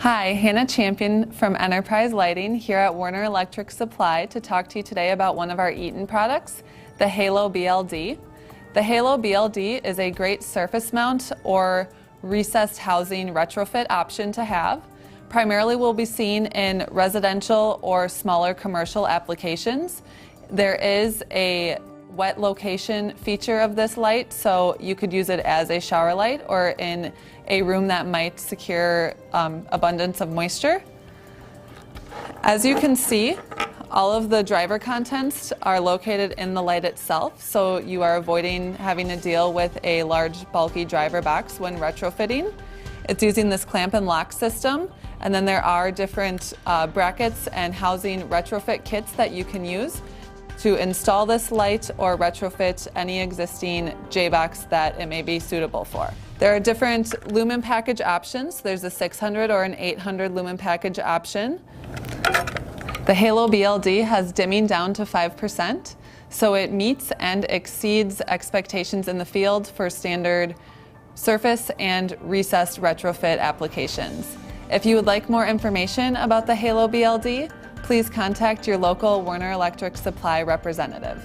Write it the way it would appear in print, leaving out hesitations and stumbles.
Hi, Hannah Champion from Enterprise Lighting here at Warner Electric Supply to talk to you today about one of our Eaton products, the Halo BLD. The Halo BLD is a great surface mount or recessed housing retrofit option to have. Primarily will be seen in residential or smaller commercial applications. There is a wet location feature of this light, so you could use it as a shower light or in a room that might secure abundance of moisture. As you can see, all of the driver contents are located in the light itself, so you are avoiding having to deal with a large bulky driver box when retrofitting. It's using this clamp and lock system, and then there are different brackets and housing retrofit kits that you can use to install this light or retrofit any existing J-box that it may be suitable for. There are different lumen package options. There's a 600 or an 800 lumen package option. The Halo BLD has dimming down to 5%, so it meets and exceeds expectations in the field for standard surface and recessed retrofit applications. If you would like more information about the Halo BLD, please contact your local Warner Electric Supply representative.